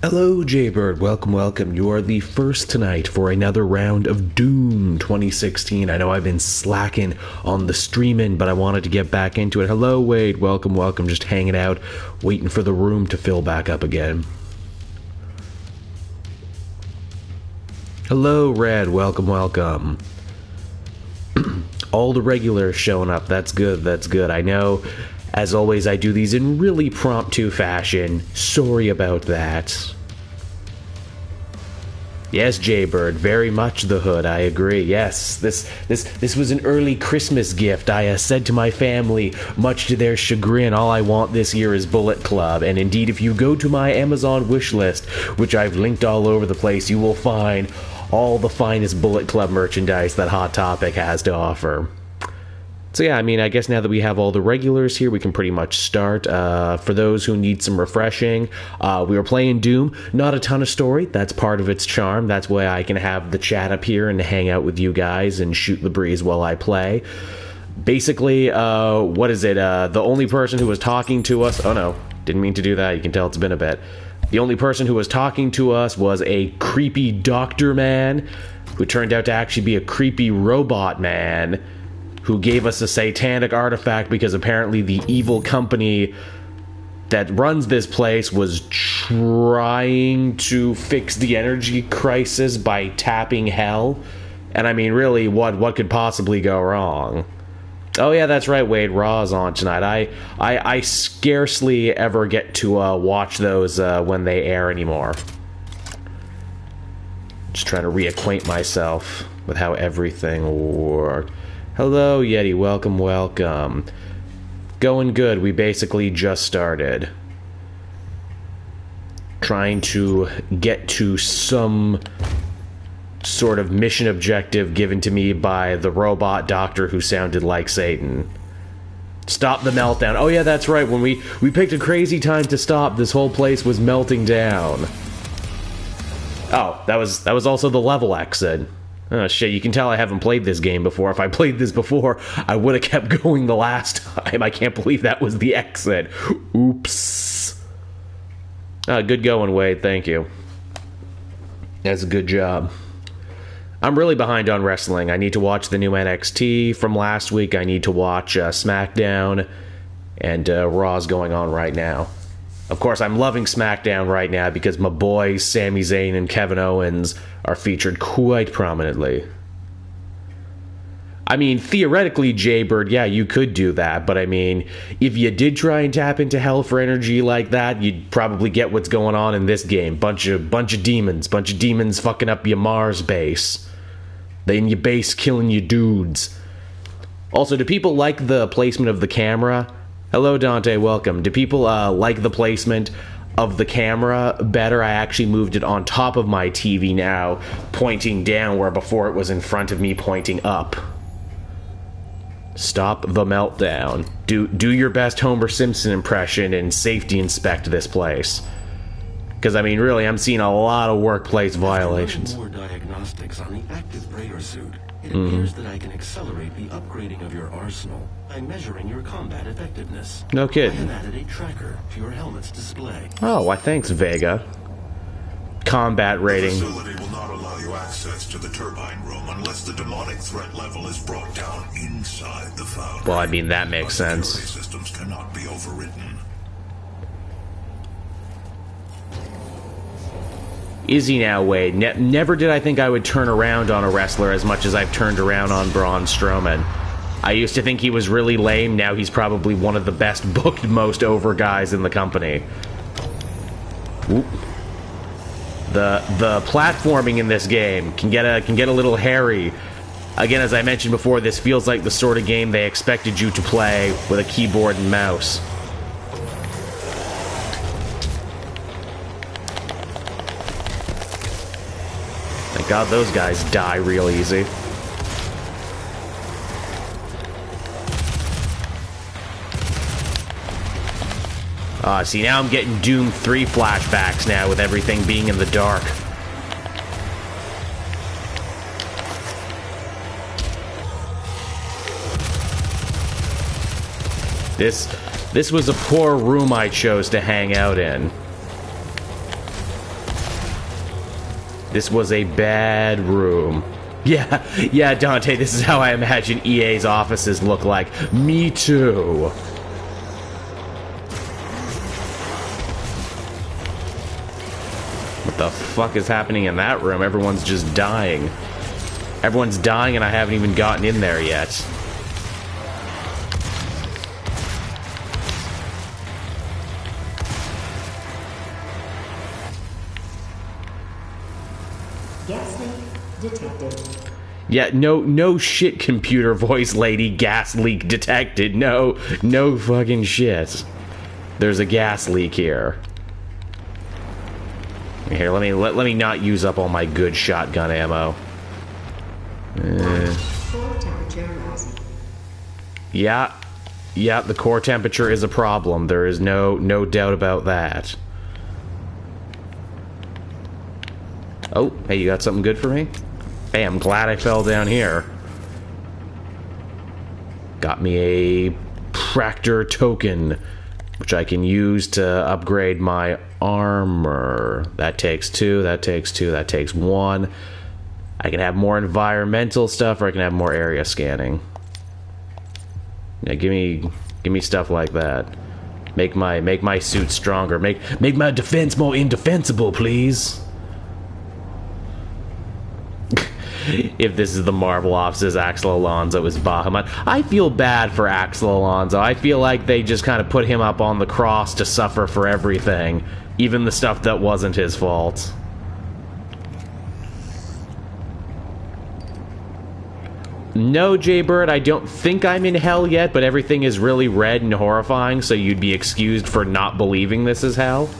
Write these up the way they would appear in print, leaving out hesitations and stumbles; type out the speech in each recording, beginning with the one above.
Hello, Jaybird. Welcome, welcome. You are the first tonight for another round of Doom 2016. I know I've been slacking on the streaming, but I wanted to get back into it. Hello, Wade. Welcome, welcome. Just hanging out, waiting for the room to fill back up again. Hello, Red. Welcome, welcome. All the regulars showing up. That's good, that's good. I know, as always, I do these in really promptu fashion. Sorry about that. Yes, Jaybird, very much the hood, I agree. Yes, this was an early Christmas gift. I said to my family, much to their chagrin, all I want this year is Bullet Club. And indeed, if you go to my Amazon wish list, which I've linked all over the place, you will find all the finest Bullet Club merchandise that Hot Topic has to offer. So yeah, I mean, I guess now that we have all the regulars here, we can pretty much start. For those who need some refreshing, we were playing Doom. Not a ton of story. That's part of its charm. That's why I can have the chat up here and hang out with you guys and shoot the breeze while I play. Basically, what is it? The only person who was talking to us... Oh no, didn't mean to do that. You can tell it's been a bit. The only person who was talking to us was a creepy doctor man who turned out to actually be a creepy robot man who gave us a satanic artifact because apparently the evil company that runs this place was trying to fix the energy crisis by tapping hell. And I mean, really, what could possibly go wrong? Oh yeah, that's right, Wade. Raw's on tonight. I scarcely ever get to watch those when they air anymore. Just trying to reacquaint myself with how everything worked. Hello, Yeti. Welcome, welcome. Going good. We basically just started. Trying to get to some sort of mission objective given to me by the robot doctor who sounded like Satan. Stop the meltdown. Oh yeah, that's right. When we picked a crazy time to stop, this whole place was melting down. Oh, that was also the level exit. Oh shit, you can tell I haven't played this game before. If I played this before, I would have kept going the last time. I can't believe that was the exit. Oops. Good going, Wade. Thank you. That's a good job. I'm really behind on wrestling. I need to watch the new NXT from last week. I need to watch SmackDown. And Raw's going on right now. Of course, I'm loving SmackDown right now because my boys Sami Zayn and Kevin Owens are featured quite prominently. I mean, theoretically, Jaybird, yeah, you could do that, but I mean, if you did try and tap into hell for energy like that, you'd probably get what's going on in this game. Bunch of demons fucking up your Mars base. They in your base killing your dudes. Also, do people like the placement of the camera? Hello, Dante, welcome. Do people like the placement of the camera better? I actually moved it on top of my TV now, pointing down, where before it was in front of me pointing up. Stop the meltdown. Do your best Homer Simpson impression and safety inspect this place. Because, I mean, really, I'm seeing a lot of workplace violations. More diagnostics on the active Praetor suit. It appears that I can accelerate the upgrading of your arsenal by measuring your combat effectiveness. No kidding. I have added a tracker to your helmet's display. Oh, why thanks, Vega. Combat rating. The facility will not allow you access to the turbine room unless the demonic threat level is brought down inside the foundry. Well, I mean, that makes sense. Security systems cannot be overridden. Easy now, Wade. Never did I think I would turn around on a wrestler as much as I've turned around on Braun Strowman. I used to think he was really lame. Now he's probably one of the best booked, most over guys in the company. Oop. The platforming in this game can get a little hairy. Again, as I mentioned before, this feels like the sort of game they expected you to play with a keyboard and mouse. Thank God those guys die real easy. See, now I'm getting Doom 3 flashbacks now with everything being in the dark. This was a poor room I chose to hang out in. This was a bad room. Yeah, Dante, this is how I imagine EA's offices look like. Me too. What the fuck is happening in that room? Everyone's just dying. Everyone's dying and I haven't even gotten in there yet. Gas leak detected. Yeah, no shit, computer voice lady. Gas leak detected. No fucking shit. There's a gas leak here. Here, let me not use up all my good shotgun ammo. Core temperature rising. Yeah, the core temperature is a problem. There is no doubt about that. Oh, hey, you got something good for me? Hey, I'm glad I fell down here. Got me a Practor token, which I can use to upgrade my armor. That takes 2, that takes 2, that takes 1. I can have more environmental stuff, or I can have more area scanning. Yeah, give me stuff like that. Make my suit stronger. Make my defense more indefensible, please. If this is the Marvel offices, Axel Alonso is Bahamut. I feel bad for Axel Alonso. I feel like they just kind of put him up on the cross to suffer for everything, even the stuff that wasn't his fault. No, Jaybird, I don't think I'm in hell yet, but everything is really red and horrifying, so you'd be excused for not believing this is hell.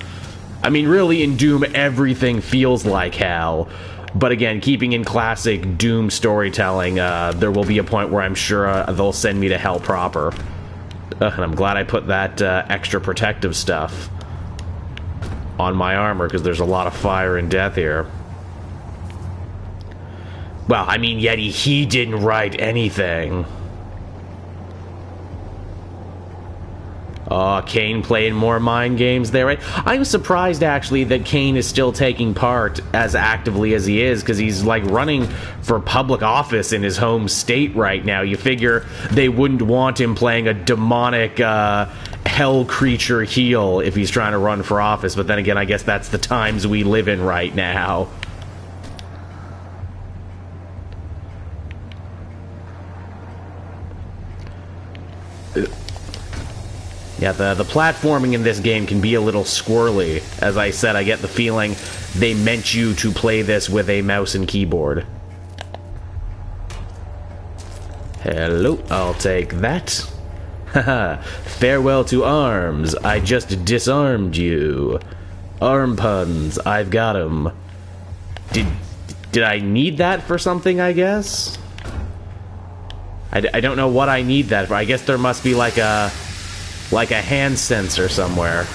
I mean, really, in Doom, everything feels like hell. But again, keeping in classic Doom storytelling, there will be a point where I'm sure they'll send me to hell proper. And I'm glad I put that extra protective stuff on my armor, because there's a lot of fire and death here. Well, I mean, Yeti, he didn't write anything. Oh, Kane playing more mind games there, right? I'm surprised, actually, that Kane is still taking part as actively as he is, because he's, like, running for public office in his home state right now. You figure they wouldn't want him playing a demonic, hell creature heel if he's trying to run for office, but then again, I guess that's the times we live in right now. Yeah, the platforming in this game can be a little squirrely. As I said, I get the feeling they meant you to play this with a mouse and keyboard. Hello, I'll take that. Haha, farewell to arms. I just disarmed you. Arm puns, I've got 'em. Did I need that for something, I guess? I don't know what I need that for. I guess there must be like a hand sensor somewhere.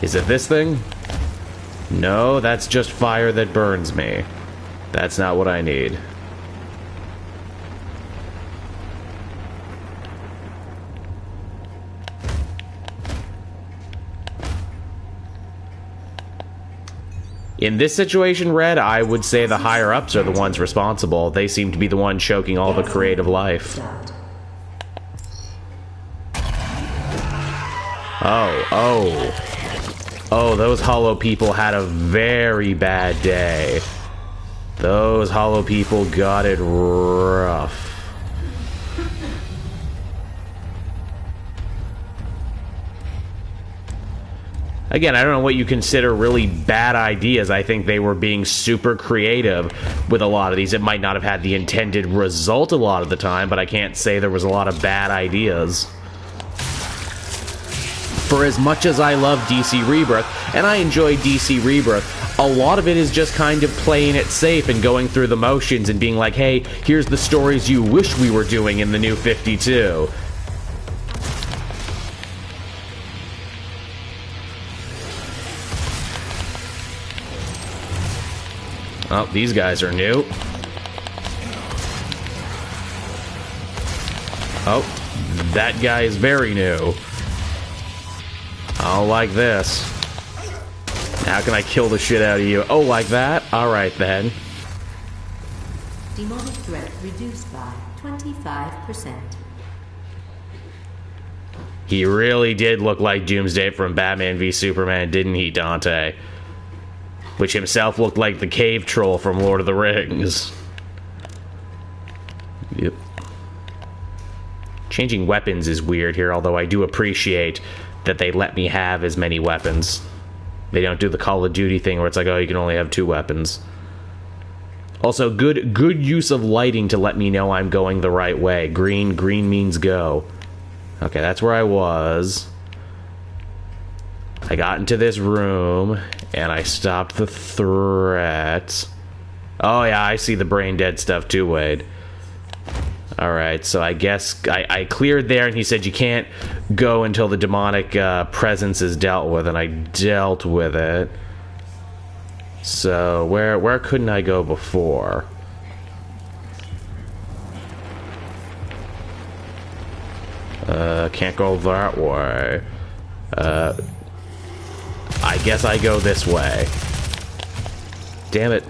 Is it this thing? No, that's just fire that burns me. That's not what I need. In this situation, Red, I would say the higher-ups are the ones responsible. They seem to be the ones choking all the creative life. Oh, those hollow people had a very bad day. Those hollow people got it rough. Again, I don't know what you consider really bad ideas. I think they were being super creative with a lot of these. It might not have had the intended result a lot of the time, but I can't say there was a lot of bad ideas. For as much as I love DC Rebirth, and I enjoy DC Rebirth, a lot of it is just kind of playing it safe and going through the motions and being like, hey, here's the stories you wish we were doing in the New 52. Oh, these guys are new. That guy is very new. I don't like this. How can I kill the shit out of you? Oh, like that? Alright then. Demonic threat reduced by 25%. He really did look like Doomsday from Batman v Superman, didn't he, Dante? Which himself looked like the cave troll from Lord of the Rings. Yep. Changing weapons is weird here, although I do appreciate that they let me have as many weapons. They don't do the Call of Duty thing where it's like, oh, you can only have 2 weapons. Also, good use of lighting to let me know I'm going the right way. Green means go. Okay, that's where I was. I got into this room, and I stopped the threat. Oh yeah, I see the brain dead stuff too, Wade. Alright, so I guess I cleared there, and he said you can't go until the demonic presence is dealt with, and I dealt with it. So, where couldn't I go before? Can't go that way. I guess I go this way. Damn it.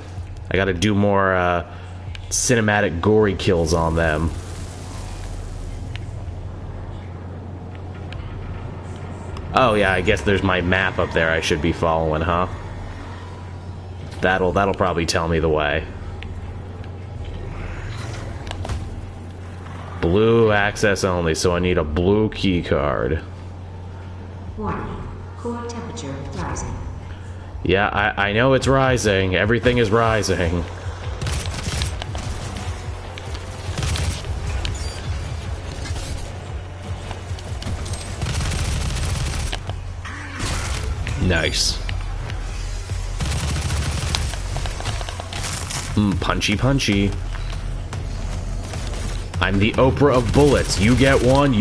I gotta do more, cinematic gory kills on them. Oh yeah, I guess there's my map up there I should be following, huh? That'll probably tell me the way. Blue access only, so I need a blue key card. Warning. Core temperature rising. Yeah, I know it's rising. Everything is rising. Nice. Punchy. I'm the Oprah of bullets. You get one,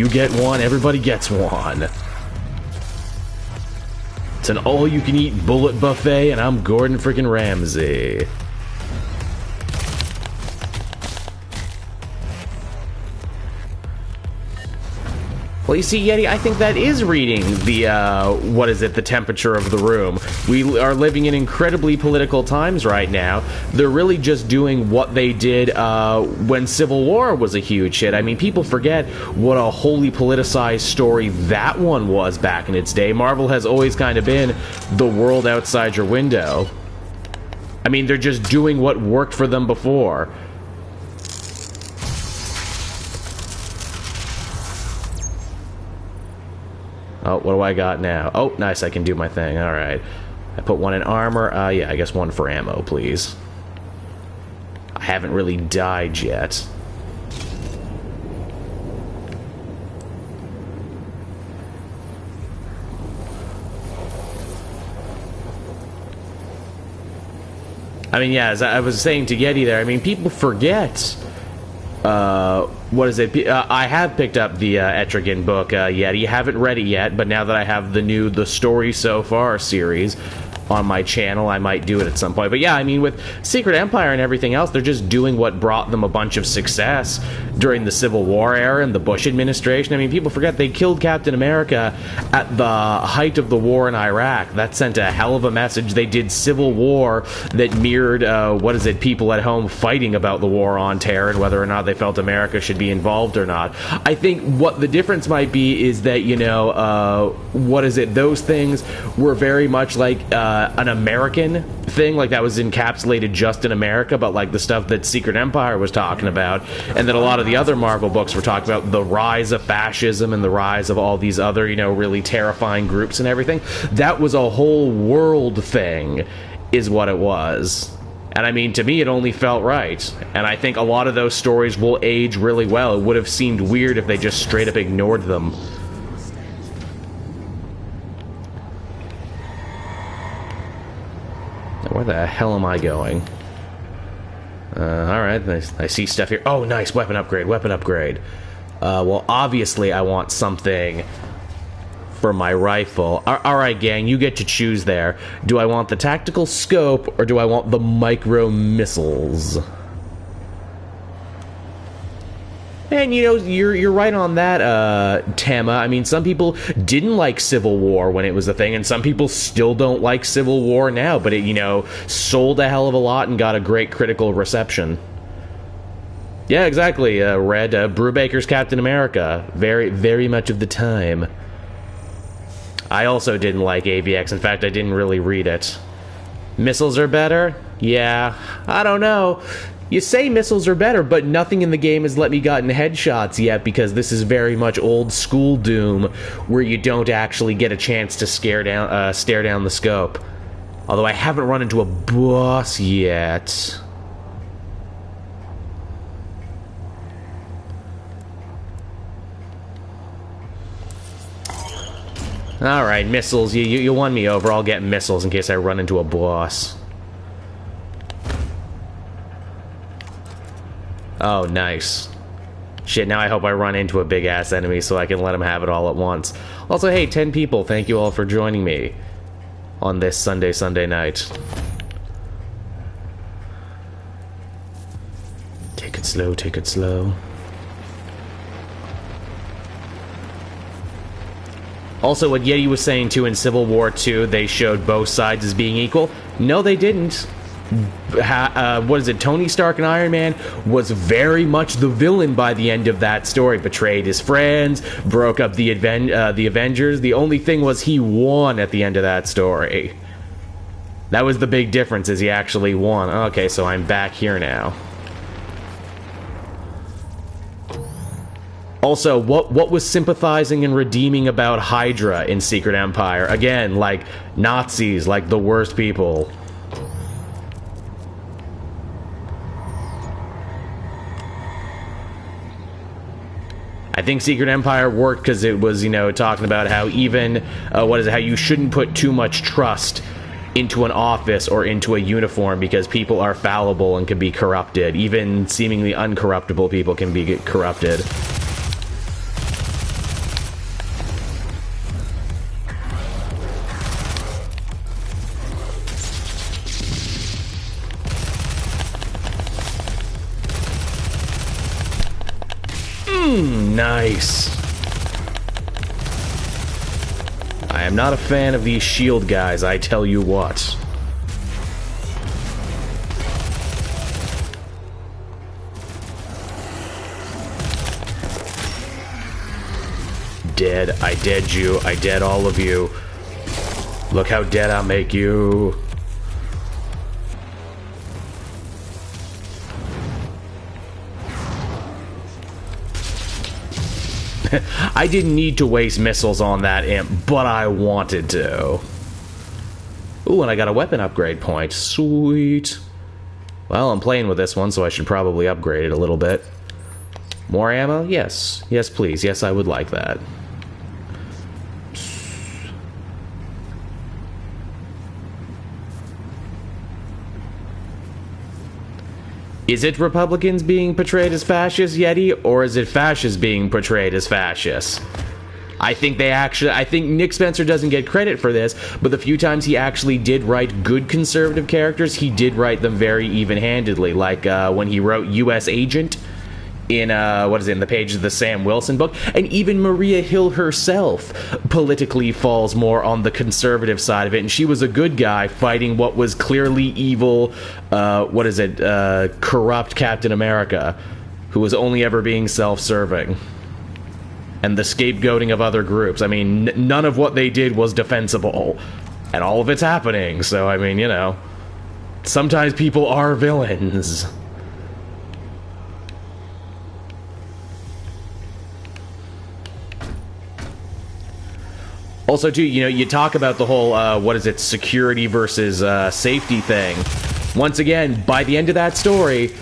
everybody gets one. It's an all-you-can-eat bullet buffet, and I'm Gordon freaking Ramsay. Well, you see, Yeti, I think that is reading the, what is it, the temperature of the room. We are living in incredibly political times right now. They're really just doing what they did when Civil War was a huge hit. I mean, people forget what a wholly politicized story that one was back in its day. Marvel has always kind of been the world outside your window. I mean, they're just doing what worked for them before. Oh, what do I got now? Oh, nice, I can do my thing. Alright. I put one in armor. Yeah, I guess one for ammo, please. I haven't really died yet. I mean, yeah, as I was saying to Yeti there, I mean, people forget... what is it? I have picked up the Etrigan book, Yeti. Haven't read it yet, but now that I have the Story So Far series on my channel, I might do it at some point. But yeah, I mean, with Secret Empire and everything else, they're just doing what brought them a bunch of success during the Civil War era and the Bush administration. I mean, people forget they killed Captain America at the height of the war in Iraq. That sent a hell of a message. They did Civil War that mirrored, people at home fighting about the war on terror and whether or not they felt America should be involved or not. I think what the difference might be is that, you know, those things were very much like, an American thing, like that was encapsulated just in America, but like the stuff that Secret Empire was talking about, and that a lot of the other Marvel books were talking about, the rise of fascism and the rise of all these other, you know, really terrifying groups and everything, that was a whole world thing, is what it was. And I mean, to me, it only felt right. And I think a lot of those stories will age really well. It would have seemed weird if they just straight up ignored them. Where the hell am I going? Alright, I see stuff here. Oh, nice, weapon upgrade. Well, obviously I want something for my rifle. Alright, gang, you get to choose there. Do I want the tactical scope, or do I want the micro missiles? And you know, you're right on that, Tama. I mean, some people didn't like Civil War when it was a thing, and some people still don't like Civil War now. But it, you know, sold a hell of a lot and got a great critical reception. Yeah, exactly. Read Brubaker's Captain America very, very much of the time. I also didn't like AVX. In fact, I didn't really read it. Missiles are better? Yeah, I don't know. You say missiles are better, but nothing in the game has let me gotten headshots yet because this is very much old school Doom, where you don't actually get a chance to stare down the scope. Although I haven't run into a boss yet. Alright, missiles. You won me over. I'll get missiles in case I run into a boss. Oh, nice. Shit, now I hope I run into a big-ass enemy so I can let him have it all at once. Also, hey, 10 people, thank you all for joining me on this Sunday night. Take it slow, take it slow. Also, what Yeti was saying, too, in Civil War 2, they showed both sides as being equal. No, they didn't. What is it? Tony Stark and Iron Man was very much the villain by the end of that story. Betrayed his friends, broke up the Avengers. The only thing was he won at the end of that story. That was the big difference, is he actually won. Okay, so I'm back here now. Also, what was sympathizing and redeeming about Hydra in Secret Empire? Again, like Nazis, like the worst people. I think Secret Empire worked because it was, you know, talking about how even, how you shouldn't put too much trust into an office or into a uniform because people are fallible and can be corrupted. Even seemingly uncorruptible people can be corrupted. Nice. I am not a fan of these shield guys, I tell you what. Dead. I dead you. I dead all of you. Look how dead I'll make you. I didn't need to waste missiles on that imp, but I wanted to. Ooh, and I got a weapon upgrade point. Sweet. Well, I'm playing with this one, so I should probably upgrade it a little bit. More ammo? Yes. Yes, please. Yes, I would like that. Is it Republicans being portrayed as fascists, Yeti, or is it fascists being portrayed as fascists? I think Nick Spencer doesn't get credit for this, but the few times he actually did write good conservative characters, he did write them very even-handedly, like when he wrote U.S. Agent in, in the pages of the Sam Wilson book, and even Maria Hill herself politically falls more on the conservative side of it, and she was a good guy fighting what was clearly evil, corrupt Captain America, who was only ever being self-serving. And the scapegoating of other groups. I mean, none of what they did was defensible, and all of it's happening, so, I mean, you know, sometimes people are villains. Also, too, you know, you talk about the whole, security versus safety thing. Once again, by the end of that story,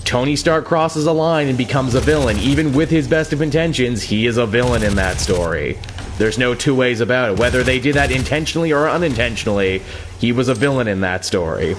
Tony Stark crosses a line and becomes a villain. Even with his best of intentions, he is a villain in that story. There's no two ways about it. Whether they did that intentionally or unintentionally, he was a villain in that story.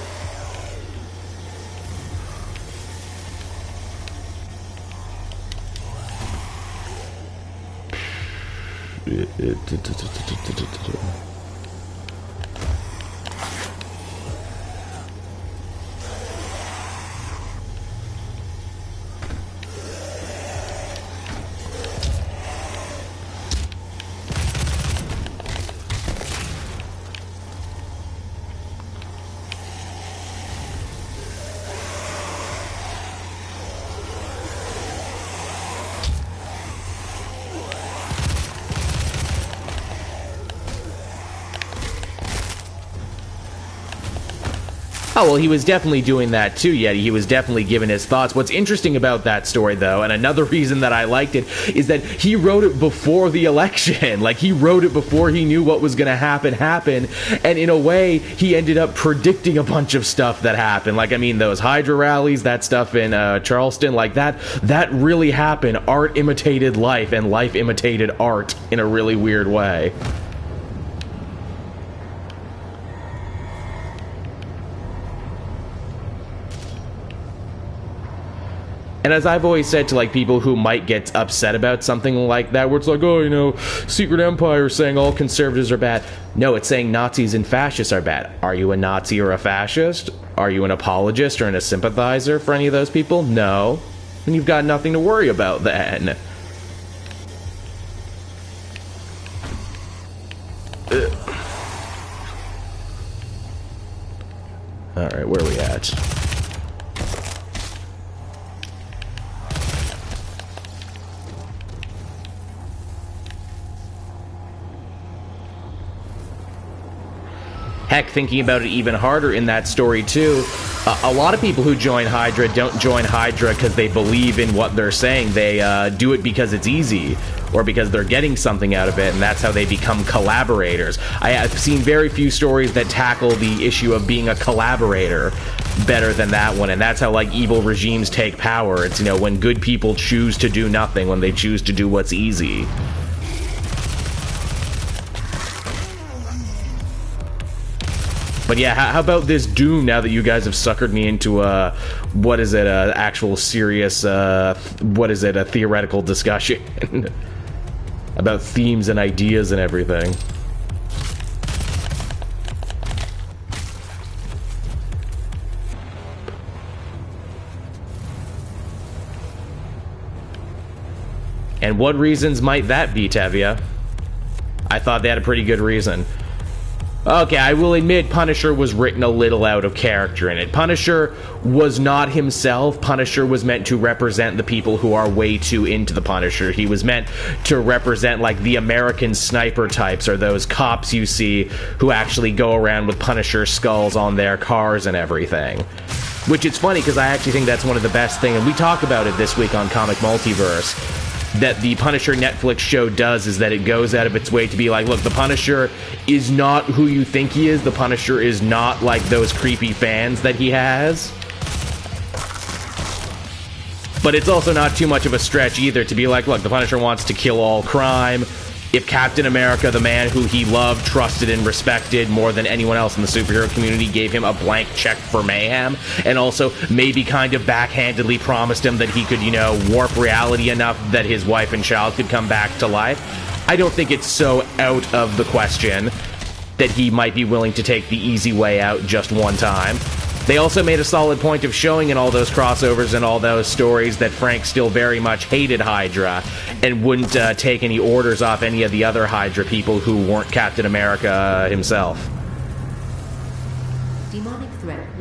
Oh, well, he was definitely doing that too, Yeti. He was definitely giving his thoughts. What's interesting about that story, though, and another reason that I liked it, is that he wrote it before the election. Like, he wrote it before he knew what was going to happen, and in a way, he ended up predicting a bunch of stuff that happened. Like, I mean, those Hydra rallies, that stuff in Charleston, like, that really happened. Art imitated life, and life imitated art in a really weird way. And as I've always said to, like, people who might get upset about something like that, where it's like, oh, you know, Secret Empire saying all conservatives are bad. No, it's saying Nazis and fascists are bad. Are you a Nazi or a fascist? Are you an apologist or a sympathizer for any of those people? No. Then you've got nothing to worry about then. Alright, where are we at? Heck, thinking about it even harder in that story too, a lot of people who join Hydra don't join Hydra because they believe in what they're saying. They do it because it's easy, or because they're getting something out of it, and that's how they become collaborators. I have seen very few stories that tackle the issue of being a collaborator better than that one, and that's how, like, evil regimes take power. It's, you know, when good people choose to do nothing, when they choose to do what's easy. But yeah, how about this Doom, now that you guys have suckered me into what is it, actual serious, what is it, a theoretical discussion about themes and ideas and everything. And what reasons might that be, Tevia? I thought they had a pretty good reason. Okay, I will admit Punisher was written a little out of character in it. Punisher was not himself. Punisher was meant to represent the people who are way too into the Punisher. He was meant to represent, like, the American sniper types, or those cops you see who actually go around with Punisher skulls on their cars and everything. Which, it's funny, because I actually think that's one of the best things, and we talk about it this week on Comic Multiverse, that the Punisher Netflix show does, is that it goes out of its way to be like, look, the Punisher is not who you think he is. The Punisher is not like those creepy fans that he has. But it's also not too much of a stretch either to be like, look, the Punisher wants to kill all crime. If Captain America, the man who he loved, trusted, and respected more than anyone else in the superhero community, gave him a blank check for mayhem, and also maybe kind of backhandedly promised him that he could, you know, warp reality enough that his wife and child could come back to life, I don't think it's so out of the question that he might be willing to take the easy way out just one time. They also made a solid point of showing in all those crossovers and all those stories that Frank still very much hated Hydra and wouldn't take any orders off any of the other Hydra people who weren't Captain America himself.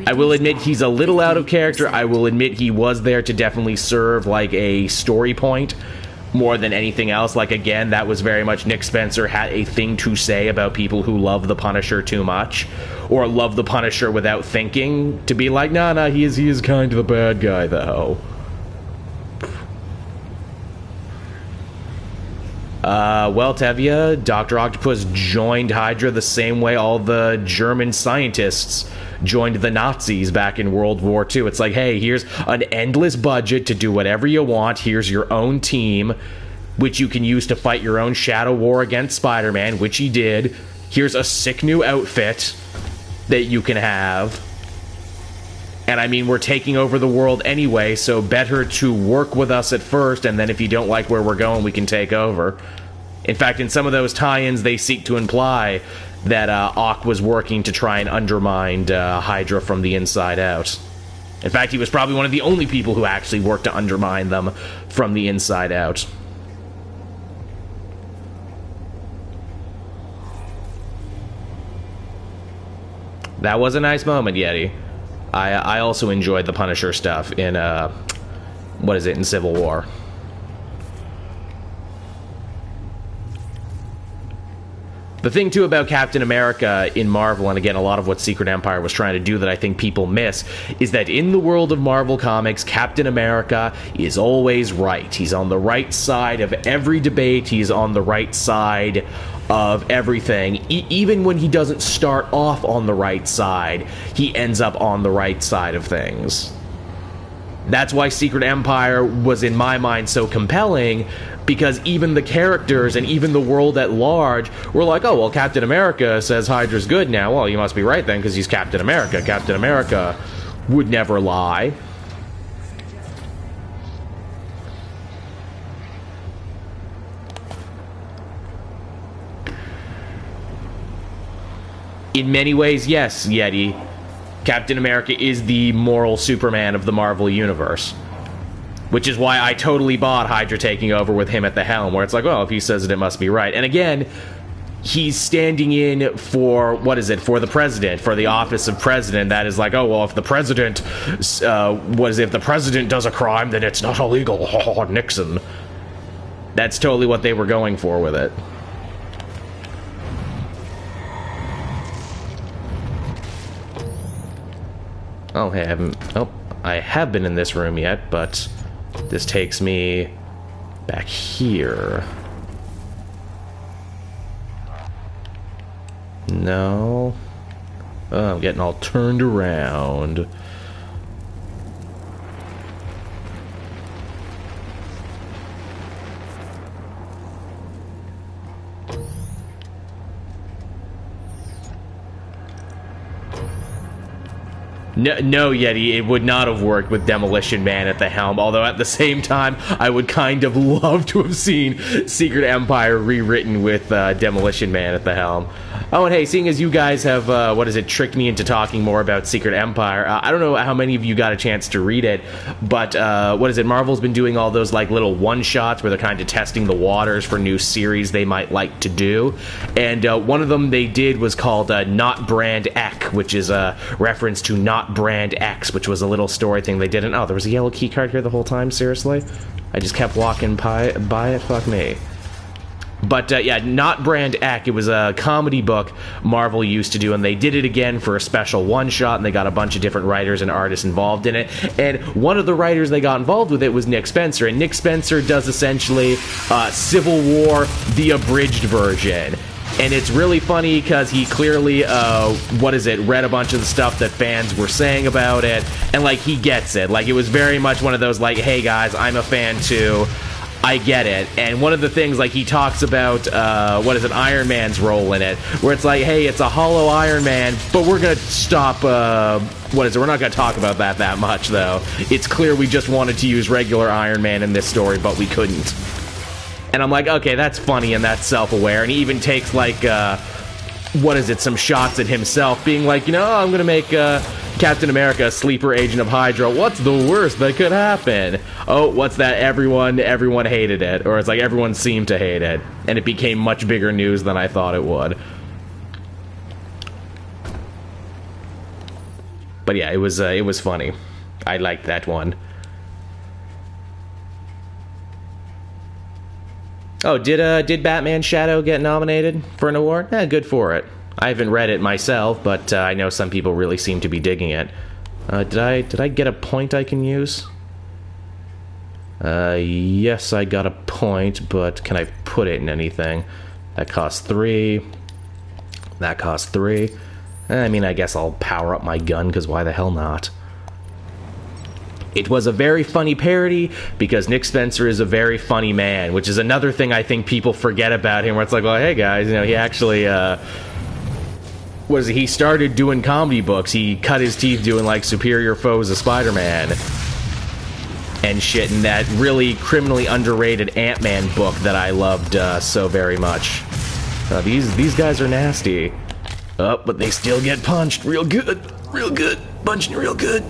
I will admit he's a little out of character. I will admit he was there to definitely serve like a story point more than anything else. Like, again, that was very much Nick Spencer had a thing to say about people who love the Punisher too much, or love the Punisher without thinking, to be like, nah, he is kind of a bad guy, though. Well, Tevia, Dr. Octopus joined Hydra the same way all the German scientists joined the Nazis back in World War II. It's like, hey, here's an endless budget to do whatever you want. Here's your own team, which you can use to fight your own shadow war against Spider-Man, which he did. Here's a sick new outfit that you can have. And I mean, we're taking over the world anyway, so better to work with us at first, and then if you don't like where we're going, we can take over. In fact, in some of those tie-ins, they seek to imply that Ock was working to try and undermine Hydra from the inside out. In fact, he was probably one of the only people who actually worked to undermine them from the inside out. That was a nice moment, Yeti. I also enjoyed the Punisher stuff in, what is it, in Civil War. The thing, too, about Captain America in Marvel, and again, a lot of what Secret Empire was trying to do that I think people miss, is that in the world of Marvel Comics, Captain America is always right. He's on the right side of every debate. He's on the right side of everything. Even when he doesn't start off on the right side, he ends up on the right side of things. That's why Secret Empire was, in my mind, so compelling, because even the characters and even the world at large were like, oh, well, Captain America says Hydra's good now. Well, you must be right then, because he's Captain America. Captain America would never lie. In many ways, yes, Yeti. Captain America is the moral Superman of the Marvel Universe. Which is why I totally bought Hydra taking over with him at the helm, where it's like, well, if he says it must be right. And again, he's standing in for, what is it, for the president, for the office of president. That is like, oh, well, if the president, if the president does a crime, then it's not illegal. Nixon. That's totally what they were going for with it. Oh, hey, I have been in this room yet, but this takes me back here. No. Oh, I'm getting all turned around. No, Yeti, it would not have worked with Demolition Man at the helm, although at the same time, I would kind of love to have seen Secret Empire rewritten with Demolition Man at the helm. Oh, and hey, seeing as you guys have, tricked me into talking more about Secret Empire, I don't know how many of you got a chance to read it, but, Marvel's been doing all those, like, little one-shots where they're kind of testing the waters for new series they might like to do, and one of them they did was called Not Brand Ek, which is a reference to Not Brand X, which was a little story thing they did, and oh, there was a yellow key card here the whole time, seriously? I just kept walking by it, fuck me. But, yeah, Not Brand Ek, it was a comedy book Marvel used to do, and they did it again for a special one-shot, and they got a bunch of different writers and artists involved in it, and one of the writers they got involved with it was Nick Spencer, and Nick Spencer does essentially Civil War, the abridged version. And it's really funny because he clearly, read a bunch of the stuff that fans were saying about it, and, like, he gets it. Like, it was very much one of those, like, hey, guys, I'm a fan, too. I get it. And one of the things, like, he talks about, Iron Man's role in it, where it's like, hey, it's a hollow Iron Man, but we're gonna stop, we're not gonna talk about that much, though. It's clear we just wanted to use regular Iron Man in this story, but we couldn't. And I'm like, okay, that's funny and that's self-aware. And he even takes, like, some shots at himself, being like, I'm gonna make, Captain America a sleeper agent of Hydra. What's the worst that could happen? Oh, what's that? Everyone hated it. Or it's like everyone seemed to hate it. And it became much bigger news than I thought it would. But yeah, it was funny. I liked that one. Oh, did Batman Shadow get nominated for an award? Good for it. I haven't read it myself, but I know some people really seem to be digging it. Did I get a point I can use? Yes, I got a point, but can I put it in anything? That costs 3. That costs 3. I mean, I guess I'll power up my gun, because why the hell not? It was a very funny parody, because Nick Spencer is a very funny man, which is another thing I think people forget about him, where it's like, well, hey guys, he actually, he started doing comedy books. He cut his teeth doing, like, Superior Foes of Spider-Man and shit, and that really criminally underrated Ant-Man book that I loved so very much. These guys are nasty. Oh, but they still get punched real good. Real good. Punching real good.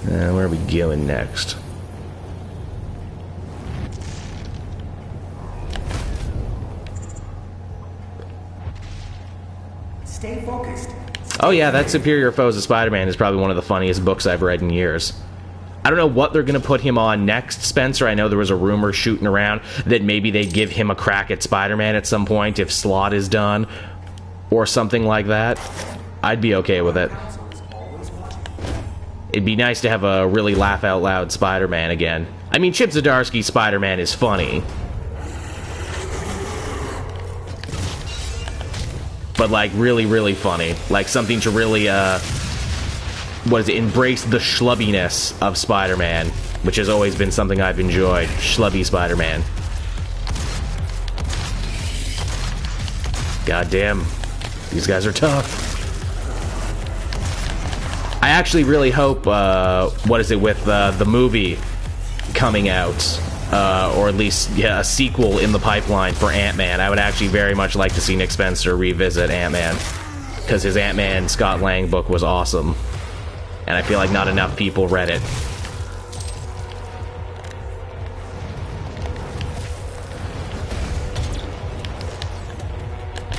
Where are we going next? Stay focused. Oh yeah, that Superior Foes of Spider-Man is probably one of the funniest books I've read in years. I don't know what they're going to put him on next, Spencer. I know there was a rumor shooting around that maybe they give him a crack at Spider-Man at some point if Slott is done, or something like that. I'd be okay with it. It'd be nice to have a really laugh-out-loud Spider-Man again. I mean, Chip Zdarsky's Spider-Man is funny. But, like, really, really funny. Like, something to really, embrace the schlubbiness of Spider-Man, which has always been something I've enjoyed. Schlubby Spider-Man. Goddamn. These guys are tough. I actually really hope, with the movie coming out, or at least, yeah, a sequel in the pipeline for Ant-Man. I would actually very much like to see Nick Spencer revisit Ant-Man, because his Ant-Man Scott Lang book was awesome. And I feel like not enough people read it.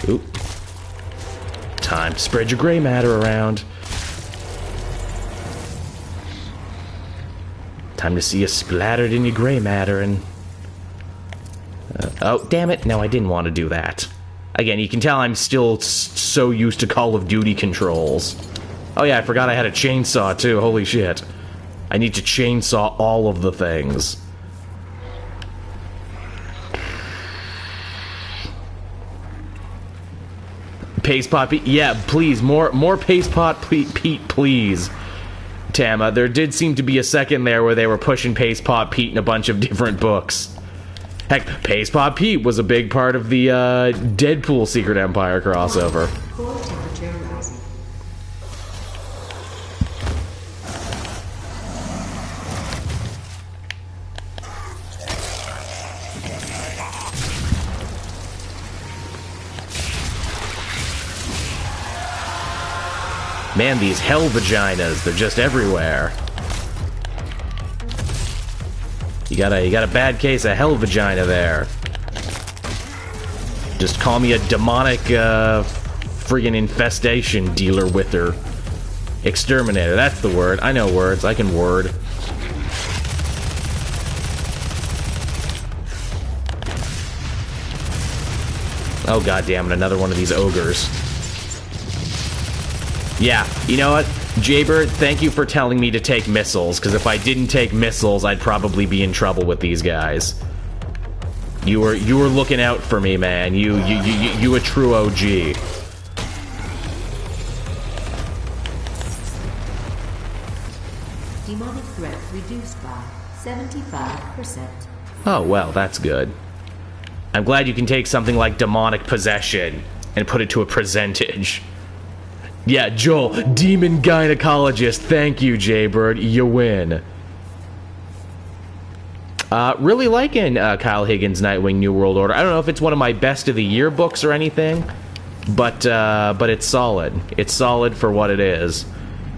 Oop. Time to spread your gray matter around. Time to see you splattered in your gray matter and... oh, damn it. No, I didn't want to do that. Again, you can tell I'm still so used to Call of Duty controls. Oh yeah, I forgot I had a chainsaw too. Holy shit. I need to chainsaw all of the things. Paste Pot Pete? Yeah, please. More Paste Pot Pete, please. Tama, there did seem to be a second there where they were pushing Paste Pot Pete in a bunch of different books. Heck, Paste Pot Pete was a big part of the Deadpool Secret Empire crossover. Core temperature rising. Man, these hell vaginas, they're just everywhere. You got a bad case of hell vagina there. Just call me a demonic, friggin' infestation dealer with her. Exterminator, that's the word. I know words, I can word. Oh, goddammit, another one of these ogres. Yeah, you know what? Jaybird, thank you for telling me to take missiles, because if I didn't take missiles, I'd probably be in trouble with these guys. You were looking out for me, man. You a true OG. Demonic threat reduced by 75%. Oh, well, that's good. I'm glad you can take something like demonic possession and put it to a percentage. Yeah, Joel, demon gynecologist. Thank you, Jaybird. You win. Really liking Kyle Higgins' Nightwing New World Order. I don't know if it's one of my best of the year books or anything, but it's solid. It's solid for what it is.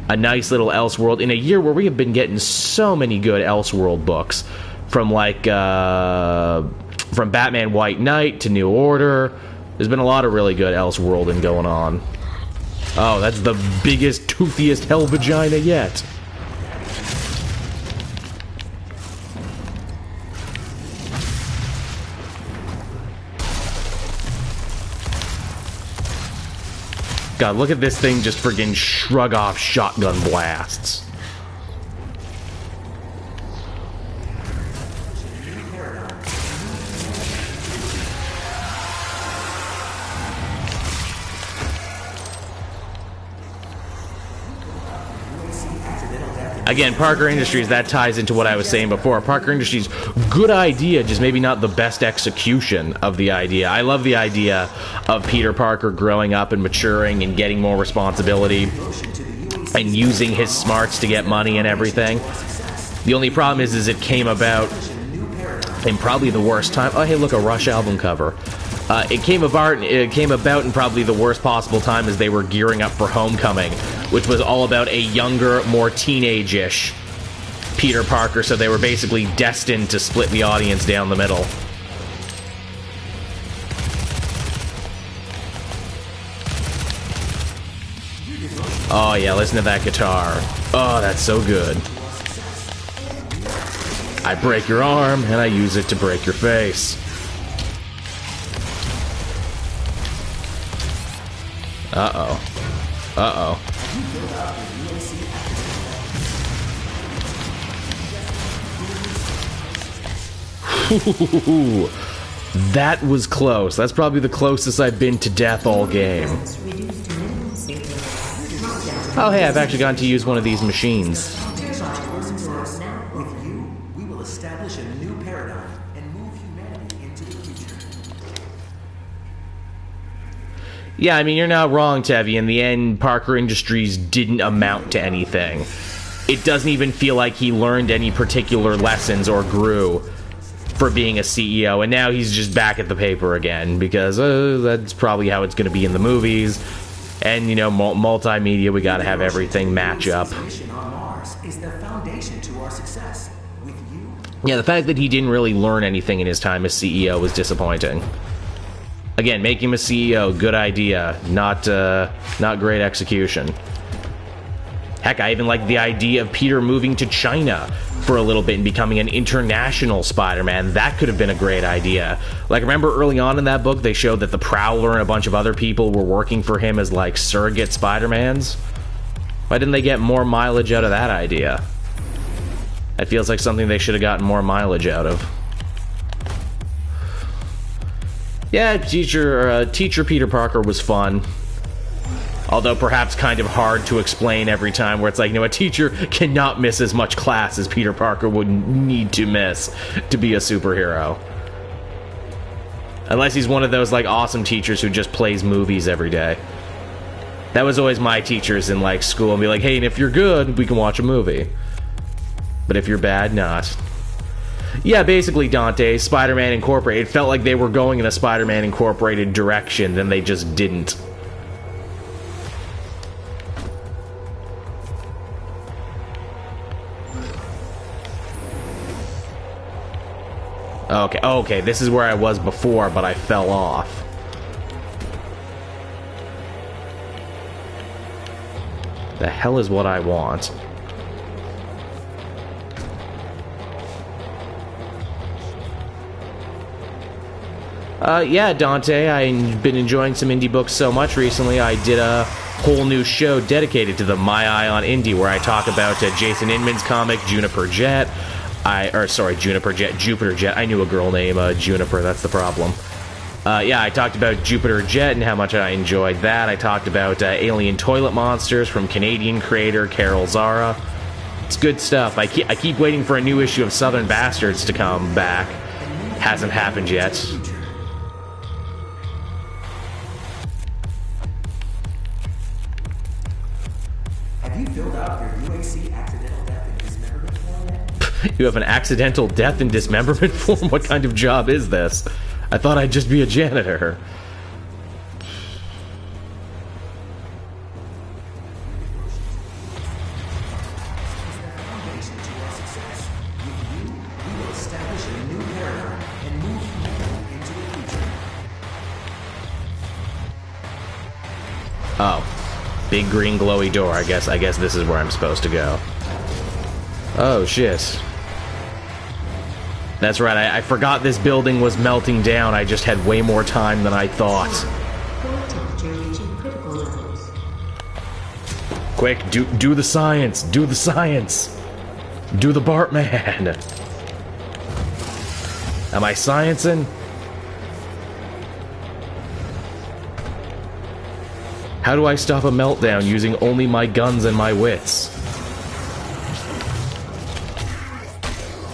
A nice little Elseworld in a year where we have been getting so many good Elseworld books, from like from Batman White Knight to New Order. There's been a lot of really good Elseworlding going on. Oh, that's the biggest, toothiest hell vagina yet. God, look at this thing just friggin' shrug off shotgun blasts. Again, Parker Industries, that ties into what I was saying before. Parker Industries, good idea, just maybe not the best execution of the idea. I love the idea of Peter Parker growing up and maturing and getting more responsibility and using his smarts to get money and everything. The only problem is it came about in probably the worst time. Oh, hey, look, a Rush album cover. It came about in probably the worst possible time as they were gearing up for Homecoming, which was all about a younger, more teenage-ish Peter Parker, so they were basically destined to split the audience down the middle. Oh yeah, listen to that guitar. Oh, that's so good. I break your arm, and I use it to break your face. Uh-oh. Uh-oh. Ooh, that was close. That's probably the closest I've been to death all game. Oh, hey, I've actually gotten to use one of these machines. With you, we will establish a new paradigm and move humanity into the future. Yeah, I mean, you're not wrong, Tevi. In the end, Parker Industries didn't amount to anything. It doesn't even feel like he learned any particular lessons or grew for being a CEO, and now he's just back at the paper again, because that's probably how it's going to be in the movies. And, you know, multimedia, we gotta have everything match up. Mission on Mars is the foundation to our success. With you, Yeah, the fact that he didn't really learn anything in his time as CEO was disappointing. Again, make him a CEO, good idea, not great execution. Heck, I even like the idea of Peter moving to China for a little bit and becoming an international Spider-Man. That could have been a great idea. Like, remember early on in that book, they showed that the Prowler and a bunch of other people were working for him as, like, surrogate Spider-Mans? Why didn't they get more mileage out of that idea? That feels like something they should have gotten more mileage out of. Yeah, teacher Peter Parker was fun. Although perhaps kind of hard to explain every time, where it's like, you know, a teacher cannot miss as much class as Peter Parker would need to miss to be a superhero. Unless he's one of those, like, awesome teachers who just plays movies every day. That was always my teachers in, like, school, and be like, hey, and if you're good, we can watch a movie. But if you're bad, not. Yeah, basically, Dante, Spider-Man Incorporated. It felt like they were going in a Spider-Man Incorporated direction, then they just didn't. Okay, this is where I was before, but I fell off. The hell is what I want? Yeah, Dante, I've been enjoying some indie books so much recently, I did a whole new show dedicated to them, My Eye on Indie, where I talk about Jason Inman's comic, Juniper Jet. Juniper Jet, Jupiter Jet. I knew a girl named Juniper, that's the problem. Yeah, I talked about Jupiter Jet and how much I enjoyed that. I talked about Alien Toilet Monsters from Canadian creator Carol Zara. It's good stuff. I keep waiting for a new issue of Southern Bastards to come back. Hasn't happened yet. have you filled out your UAC accidental death and dismemberment form yet? You have an accidental death and dismemberment form? What kind of job is this? I thought I'd just be a janitor. Oh. Big green glowy door. I guess this is where I'm supposed to go. Oh, shit. That's right, I forgot this building was melting down. I just had way more time than I thought. Quick, do the science. Do the science. Do the Bartman. Am I sciencing? How do I stop a meltdown using only my guns and my wits?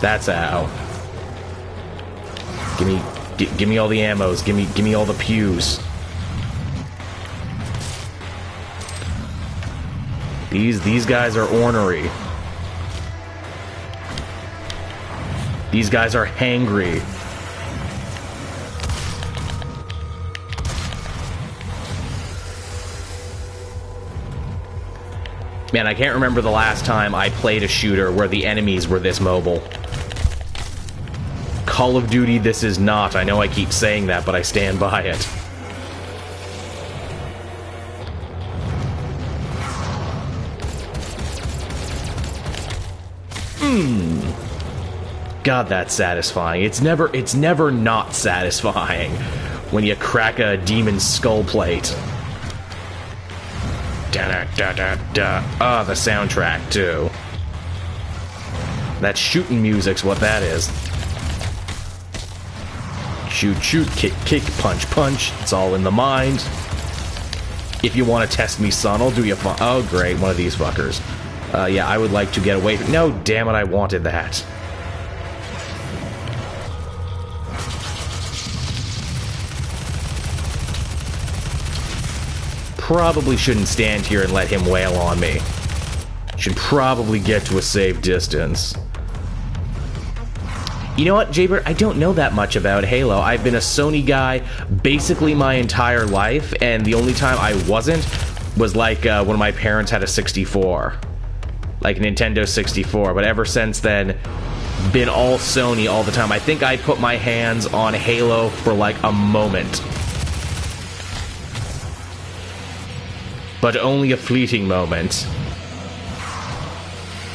That's how. Give me all the ammos. Give me all the pews. These guys are ornery. These guys are hangry. Man, I can't remember the last time I played a shooter where the enemies were this mobile. Call of Duty, this is not. I know I keep saying that, but I stand by it. God, that's satisfying. It's never not satisfying when you crack a demon's skull plate. Da-da-da-da-da. Oh, the soundtrack, too. That shooting music's what that is. Shoot, shoot, kick, kick, punch, punch. It's all in the mind. If you want to test me, son, I'll do you fun. Oh, great, one of these fuckers. Yeah, I would like to get away from... No, damn it, I wanted that. Probably shouldn't stand here and let him wail on me. Should probably get to a safe distance. You know what, Jaybird? I don't know that much about Halo. I've been a Sony guy basically my entire life, and the only time I wasn't was like when my parents had a 64. Like a Nintendo 64. But ever since then, been all Sony all the time. I think I put my hands on Halo for like a moment. But only a fleeting moment.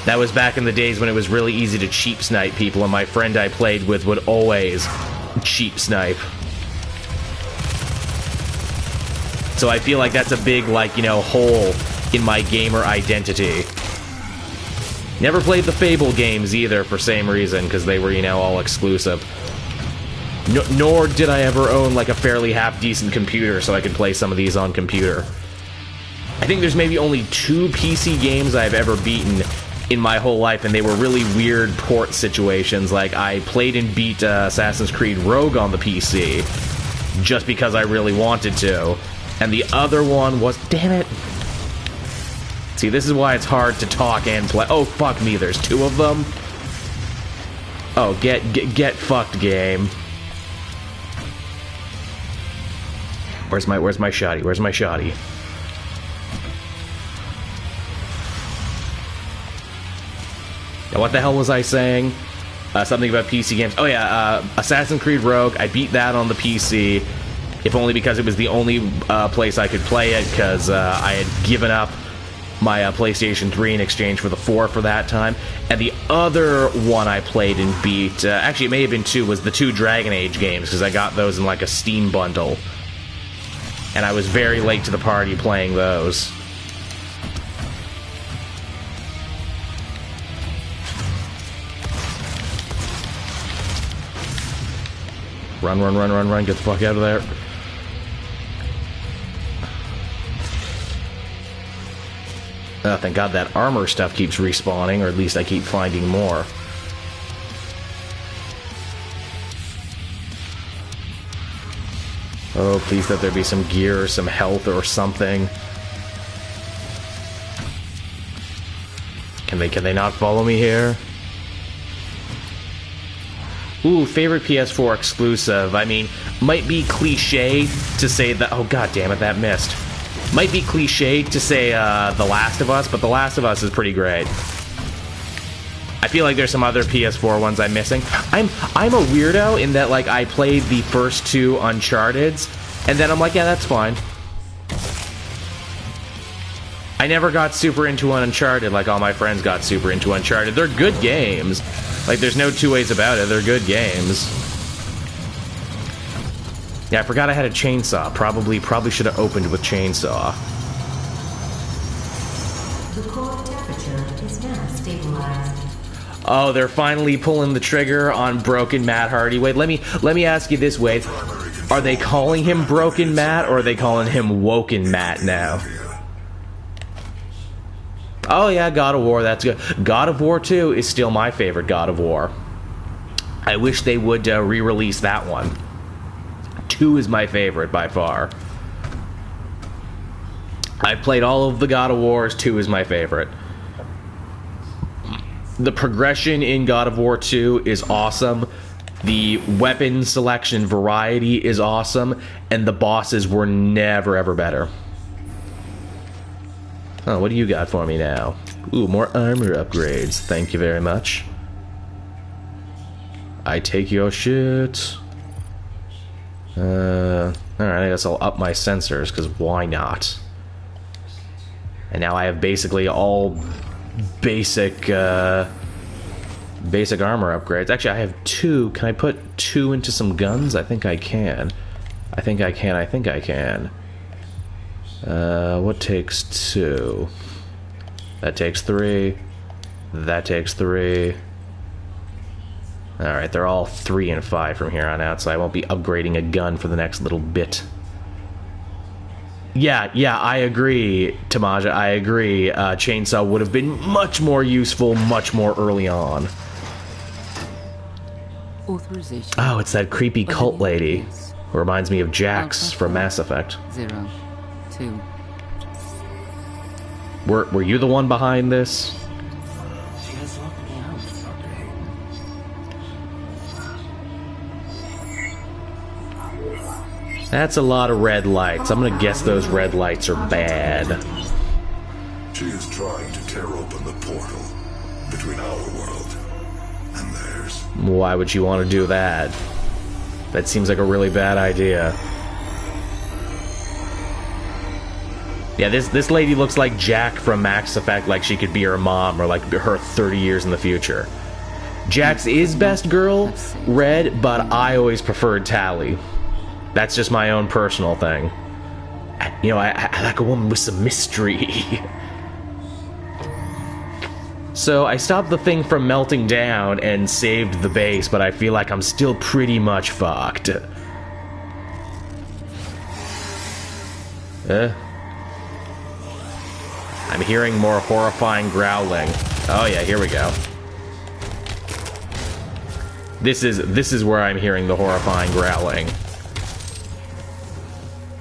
That was back in the days when it was really easy to cheap snipe people, and my friend I played with would always cheap snipe. So I feel like that's a big, like, you know, hole in my gamer identity. Never played the Fable games either for same reason, because they were, you know, all exclusive. Nor did I ever own, like, a fairly half-decent computer so I could play some of these on computer. I think there's maybe only 2 PC games I've ever beaten in my whole life, and they were really weird port situations. Like, I played and beat Assassin's Creed Rogue on the PC just because I really wanted to, and the other one was... Damn it. See, this is why it's hard to talk and play. Oh, fuck me, there's 2 of them? Oh, get fucked, game. Where's my shotty? Where's my shotty? Now, what the hell was I saying? Something about PC games. Oh yeah, Assassin's Creed Rogue. I beat that on the PC, if only because it was the only place I could play it, because I had given up my PlayStation 3 in exchange for the 4 for that time. And the other one I played and beat, actually it may have been 2, was the 2 Dragon Age games, because I got those in like a Steam bundle. And I was very late to the party playing those. Run, run, run, run, run, get the fuck out of there. Thank God that armor stuff keeps respawning, or at least I keep finding more. Oh, please that there be some gear or some health or something. Can they not follow me here? Ooh, favorite PS4 exclusive. I mean, might be cliche to say that... Oh, god damn it, that missed. Might be cliche to say The Last of Us, but The Last of Us is pretty great. I feel like there's some other PS4 ones I'm missing. I'm a weirdo in that, like, I played the first 2 Uncharted's, and then I'm like, yeah, that's fine. I never got super into Uncharted like all my friends got super into Uncharted. They're good games. Like, there's no 2 ways about it. They're good games. Yeah, I forgot I had a chainsaw. Probably should have opened with chainsaw. The core temperature is now stabilized. Oh, they're finally pulling the trigger on Broken Matt Hardy. Wait, let me ask you this way. Are they calling him Broken Matt, or are they calling him Woken Matt now? Oh yeah, God of War, that's good. God of War 2 is still my favorite God of War. I wish they would re-release that one. 2 is my favorite by far. I've played all of the God of Wars, 2 is my favorite. The progression in God of War 2 is awesome. The weapon selection variety is awesome, and the bosses were never ever better. Oh, what do you got for me now? Ooh, more armor upgrades. Thank you very much. I take your shit. Alright, I guess I'll up my sensors, because why not? And now I have basically all basic, Basic armor upgrades. Actually, I have 2. Can I put 2 into some guns? I think I can. I think I can. What takes 2? That takes 3. That takes 3. Alright, they're all 3 and 5 from here on out, so I won't be upgrading a gun for the next little bit. Yeah, I agree, Tamaja, I agree. Chainsaw would have been much more useful, much more early on. Authorization. Oh, it's that creepy cult lady. Reminds me of Jax from Mass Effect. 0, 2. Were you the one behind this? She has locked me out, Dr. Hayden. That's a lot of red lights. I'm gonna guess those red lights are bad. She is trying to tear open the portal between our world and theirs. Why would you want to do that? That seems like a really bad idea. Yeah, this lady looks like Jack from Mass Effect, like she could be her mom, or like her 30 years in the future. Jax is best girl, Red, but I always preferred Tally. That's just my own personal thing. You know, I like a woman with some mystery. So I stopped the thing from melting down and saved the base, but I feel like I'm still pretty much fucked. I'm hearing more horrifying growling. Oh yeah, here we go. This is where I'm hearing the horrifying growling.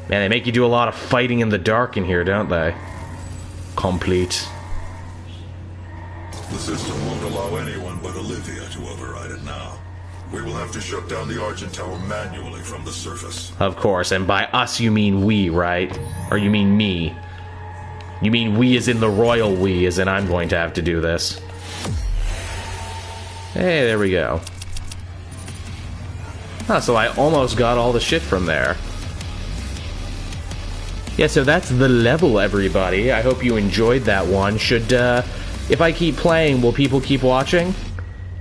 Man, they make you do a lot of fighting in the dark in here, don't they? Complete. The system won't allow anyone but Olivia to override it now. We will have to shut down the Argent Tower manually from the surface. Of course, and by us you mean we, right? Or you mean me? You mean we as in the royal we, as in I'm going to have to do this. Hey, there we go. Ah, so I almost got all the shit from there. Yeah, so that's the level, everybody. I hope you enjoyed that one. Should, if I keep playing, will people keep watching?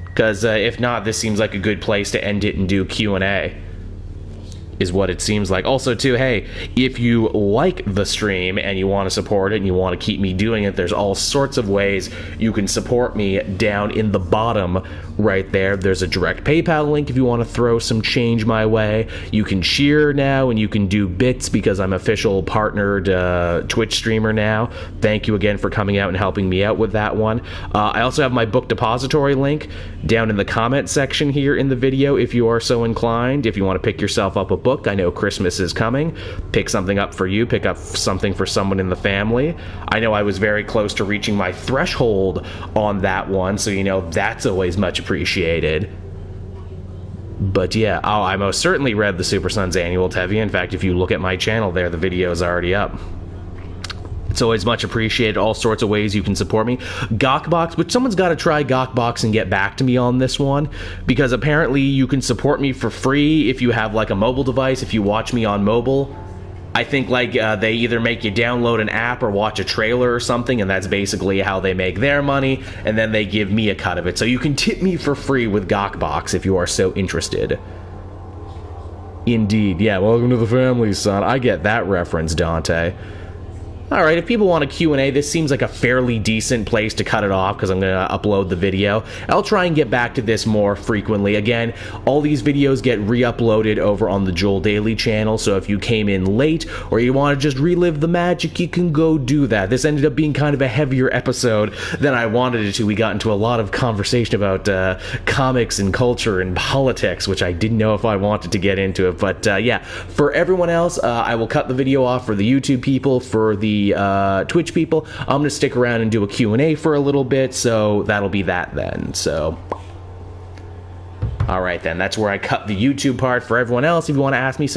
Because if not, this seems like a good place to end it and do Q&A. Is what it seems like. Also, too, hey, if you like the stream and you want to support it and you want to keep me doing it, there's all sorts of ways you can support me down in the bottom right there. There's a direct PayPal link if you want to throw some change my way. You can cheer now and you can do bits because I'm official partnered Twitch streamer now. Thank you again for coming out and helping me out with that one. I also have my book depository link down in the comment section here in the video if you are so inclined. If you want to pick yourself up a book, I know Christmas is coming. Pick something up for you, pick up something for someone in the family. I know I was very close to reaching my threshold on that one, so you know that's always much appreciated. But yeah, oh, I most certainly read the Super Sons Annual, Tevye. In fact, if you look at my channel there, the video is already up. It's always much appreciated. All sorts of ways you can support me. Gawkbox, which someone's got to try Gawkbox and get back to me on this one, because apparently you can support me for free if you have like a mobile device, if you watch me on mobile. I think like they either make you download an app or watch a trailer or something, and that's basically how they make their money, and then they give me a cut of it. So you can tip me for free with Gawkbox if you are so interested. Indeed. Yeah, welcome to the family, son. I get that reference, Dante. Alright, if people want a Q&A, this seems like a fairly decent place to cut it off because I'm going to upload the video. I'll try and get back to this more frequently. Again, all these videos get re-uploaded over on the Joel Daily channel, so if you came in late or you want to just relive the magic, you can go do that. This ended up being kind of a heavier episode than I wanted it to. We got into a lot of conversation about comics and culture and politics, which I didn't know if I wanted to get into it. But yeah, for everyone else, I will cut the video off for the YouTube people, for the Twitch people. I'm going to stick around and do a Q&A for a little bit, so that'll be that then. So, alright then, that's where I cut the YouTube part. For everyone else, if you want to ask me some